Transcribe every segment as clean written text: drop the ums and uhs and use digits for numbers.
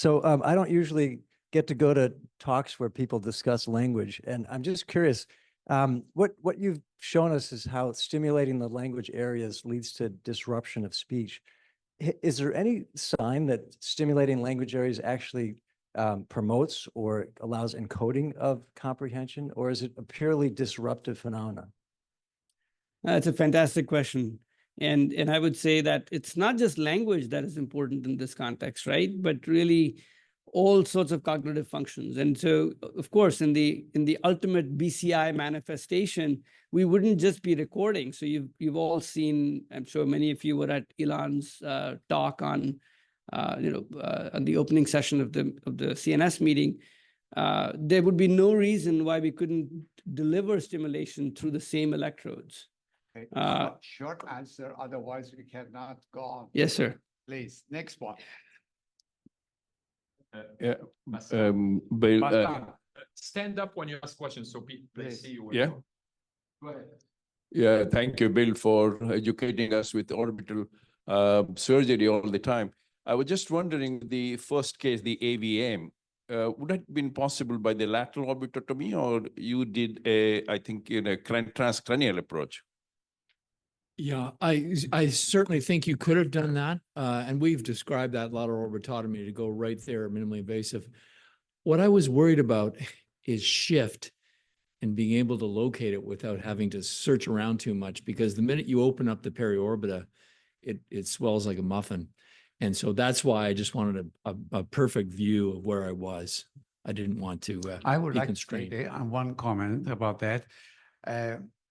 So I don't usually get to go to talks where people discuss language, and I'm just curious, what you've shown us is how stimulating the language areas leads to disruption of speech. Is there any sign that stimulating language areas actually promotes or allows encoding of comprehension, or is it a purely disruptive phenomenon? That's a fantastic question. And I would say that it's not just language that is important in this context, right? But really all sorts of cognitive functions. And so, of course, in the ultimate BCI manifestation, we wouldn't just be recording. So you've all seen, I'm sure many of you were at Elon's talk on on the opening session of the CNS meeting. There would be no reason why we couldn't deliver stimulation through the same electrodes. Okay. Short answer, otherwise we cannot go on. Yes, sir. Please, next one. Bill, stand up when you ask questions so people Please. see you. Yeah. Go ahead. Yeah, thank you, Bill, for educating us with orbital surgery all the time. I was just wondering, the first case, the AVM, would it have been possible by the lateral orbitotomy, or you did I think, transcranial approach? Yeah, I certainly think you could have done that. And we've described that lateral orbitotomy to go right there, minimally invasive. What I was worried about is shift and being able to locate it without having to search around too much, because the minute you open up the periorbita, it swells like a muffin. And so that's why I just wanted a perfect view of where I was. I didn't want to I would be like constrained. to say one comment about that.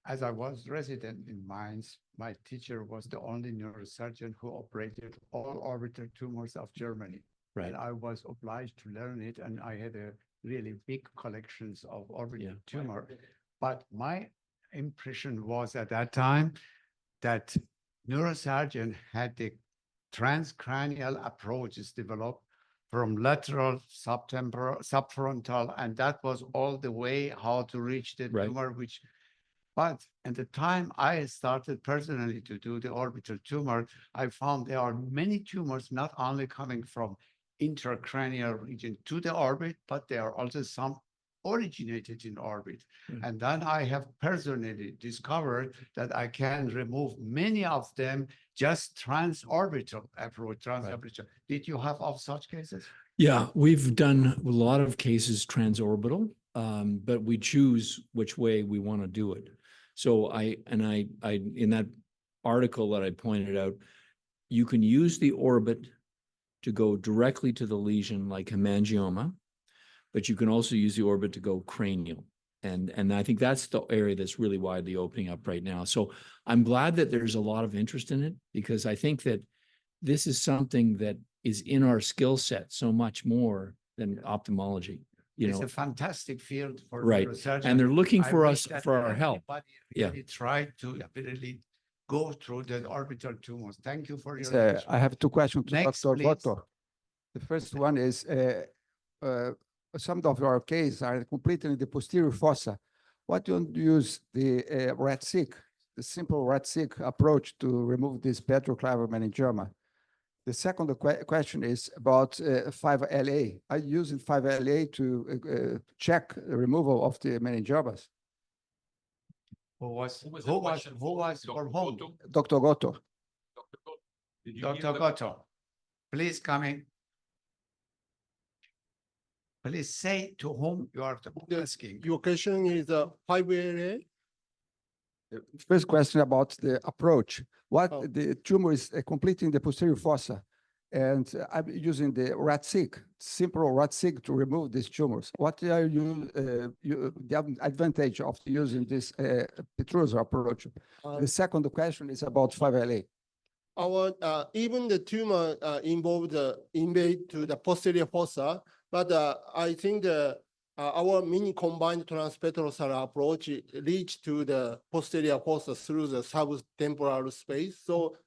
As I was resident in Mainz, my teacher was the only neurosurgeon who operated all orbital tumors of Germany. Right. And I was obliged to learn it, and I had a really big collections of orbital tumor. But my impression was at that time that neurosurgeon had the transcranial approaches developed from lateral, subtemporal, subfrontal, and that was all the way how to reach the tumor, but at the time I started personally to do the orbital tumor, I found there are many tumors not only coming from intracranial region to the orbit, but there are also some originated in orbit. And then I have personally discovered that I can remove many of them just transorbital approach, transorbital. Did you have of such cases? Yeah, we've done a lot of cases transorbital, but we choose which way we want to do it. So I in that article that I pointed out, you can use the orbit to go directly to the lesion like hemangioma, but you can also use the orbit to go cranial. And I think that's the area that's really widely opening up right now. So I'm glad that there's a lot of interest in it, because I think that this is something that is in our skill set so much more than ophthalmology. It's a fantastic field for right, research, and they're looking for us that for our help. Really try to really go through the orbital tumors. Thank you for your. I have two questions to Next, Dr. please. Goto. The first one is some of our cases are completely in the posterior fossa. What do you use the rat-seq, the simple rat-seq approach to remove this petroclival meningioma? The second question is about 5LA. Are you using 5LA to check the removal of the meningiomas? Who was from whom? Dr. Goto. Dr. Goto, please come in. Please say to whom you are asking. Your question is 5LA? First question about the approach. The tumor is completing the posterior fossa, and I'm using the rat-seq, simple rat-seq to remove these tumors. What are the advantage of using this Petruzzo approach? The second question is about 5LA. Even the tumor involved invade to the posterior fossa, but I think our mini combined transpetral approach reach to the posterior fossa through the subtemporal space. So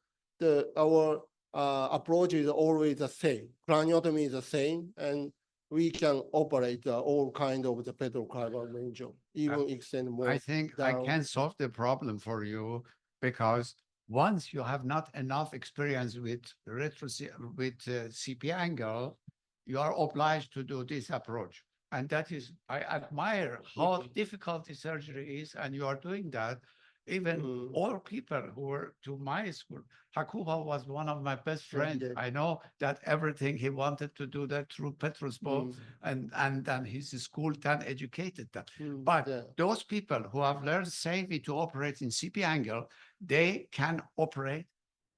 our approach is always the same. Craniotomy is the same, and we can operate all kind of the petroclival meningioma, even extend more. I think down. I can solve the problem for you, because once you have not enough experience with CP angle, you are obliged to do this approach. And that is, I admire how difficult the surgery is, and you are doing that. Even all people who were to my school, Hakuba was one of my best friends. I know that everything he wanted to do that through Petersburg, and then his school then educated them. But those people who have learned safely to operate in CP angle, they can operate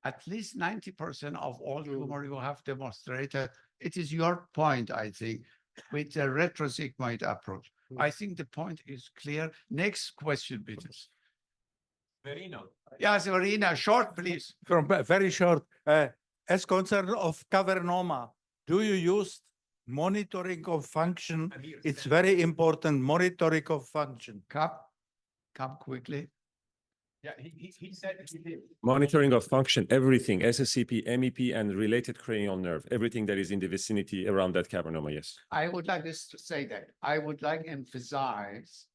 at least 90% of all tumor you have demonstrated. It is your point, I think, with the retrosigmoid approach. I think the point is clear. Next question, please. Verena. Yes, Verena, short, please. Very short. As concern of cavernoma, do you use monitoring of function? It's very important, monitoring of function. Come quickly. Yeah, he said he did. Monitoring of function, everything, SSCP, MEP, and related cranial nerve, everything that is in the vicinity around that cavernoma, yes. I would like this to say that. I would like to emphasize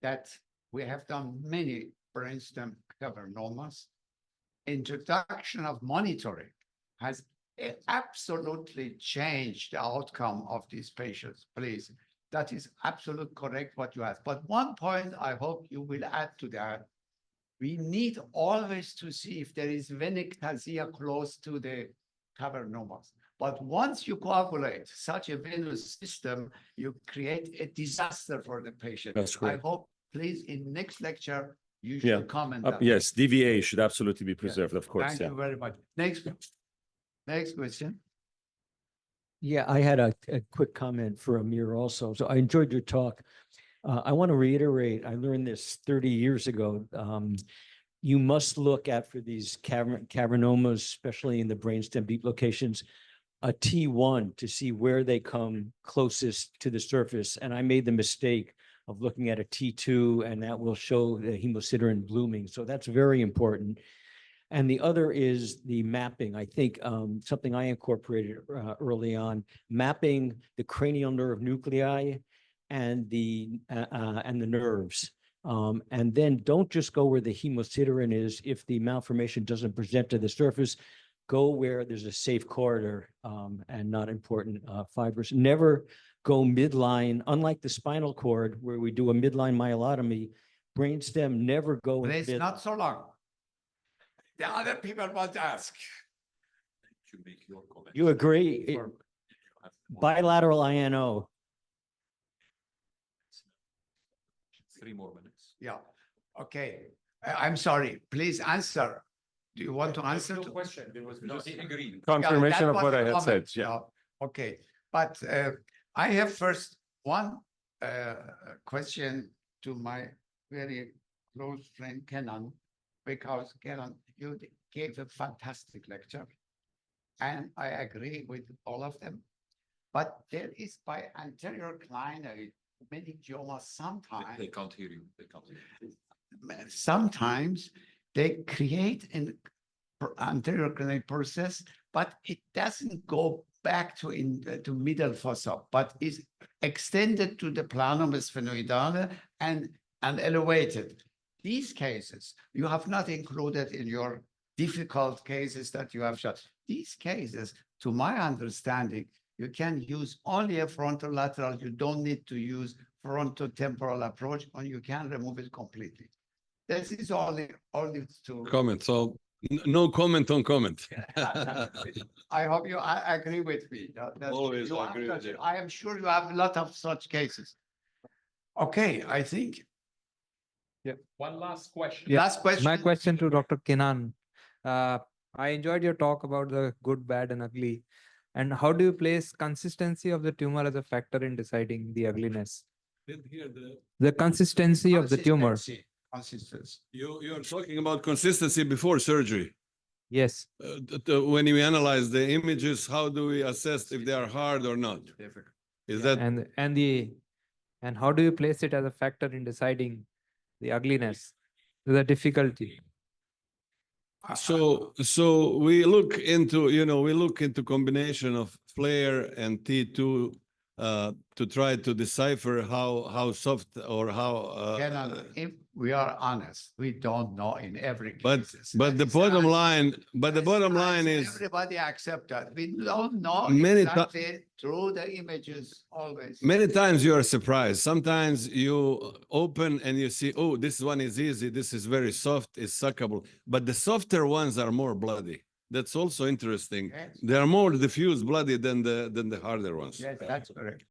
that we have done many brainstem cavernomas. Introduction of monitoring has absolutely changed the outcome of these patients, please. That is absolutely correct what you asked. But one point I hope you will add to that. We need always to see if there is venectasia close to the cavernomas. But once you coagulate such a venous system, you create a disaster for the patient. That's correct. I hope, please, in next lecture, you Yeah. should comment. that. Yes, DVA should absolutely be preserved, of course, Thank yeah. you very much. Next question. Yeah, I had a quick comment for Amir also. So I enjoyed your talk. I want to reiterate, I learned this 30 years ago. You must look at for these cavernomas, especially in the brainstem deep locations, a T1 to see where they come closest to the surface. And I made the mistake of looking at a T2, and that will show the hemosiderin blooming. So that's very important. And the other is the mapping. I think something I incorporated early on, mapping the cranial nerve nuclei and the nerves. And then don't just go where the hemosiderin is. If the malformation doesn't present to the surface, go where there's a safe corridor and not important fibers. Never go midline, unlike the spinal cord where we do a midline myelotomy, brainstem never go. But it's not so long. The other people want to ask. To make your comment. You agree? Bilateral INO. 3 more minutes. Yeah, okay. I'm sorry, please answer. Do you want to answer? No to- question. There was no agreement. Confirmation that of was what a I had said, comment, yeah. Okay, but I have first one question to my very close friend Kenan, because Kenan, you gave a fantastic lecture, and I agree with all of them. But there is by anterior clinoid meningioma sometimes. They can't hear you. They can't hear you. Sometimes they create an anterior clinoid process, but it doesn't go back to middle fossa, but is extended to the planum sphenoidale and elevated. These cases, you have not included in your difficult cases that you have shown. These cases, to my understanding, you can use only a frontal-lateral. You don't need to use frontotemporal approach, and you can remove it completely. This is only to Comment. So no comment on comment. I hope you agree with me. Always you agree have with you. I am sure you have a lot of such cases. Okay, I think. One last question. Last question. My question to Dr. Kenan. I enjoyed your talk about the good, bad, and ugly. And how do you place consistency of the tumor as a factor in deciding the ugliness? Didn't hear The consistency of the tumor. Consistency. you're talking about consistency before surgery. Yes. When we analyze the images, how do we assess if they are hard or not? Is that And how do you place it as a factor in deciding the ugliness, the difficulty? so we look into combination of flare and T2 to try to decipher how soft or how. Kenan, if we are honest, we don't know in every case. But the bottom line is. Everybody accept that. We don't know Many ti- exactly through the images always. Many times you are surprised. Sometimes you open and you see, oh, this one is easy. This is very soft. It's suckable. But the softer ones are more bloody. That's also interesting. Yes. They are more diffuse bloody than the harder ones. Yes, that's correct.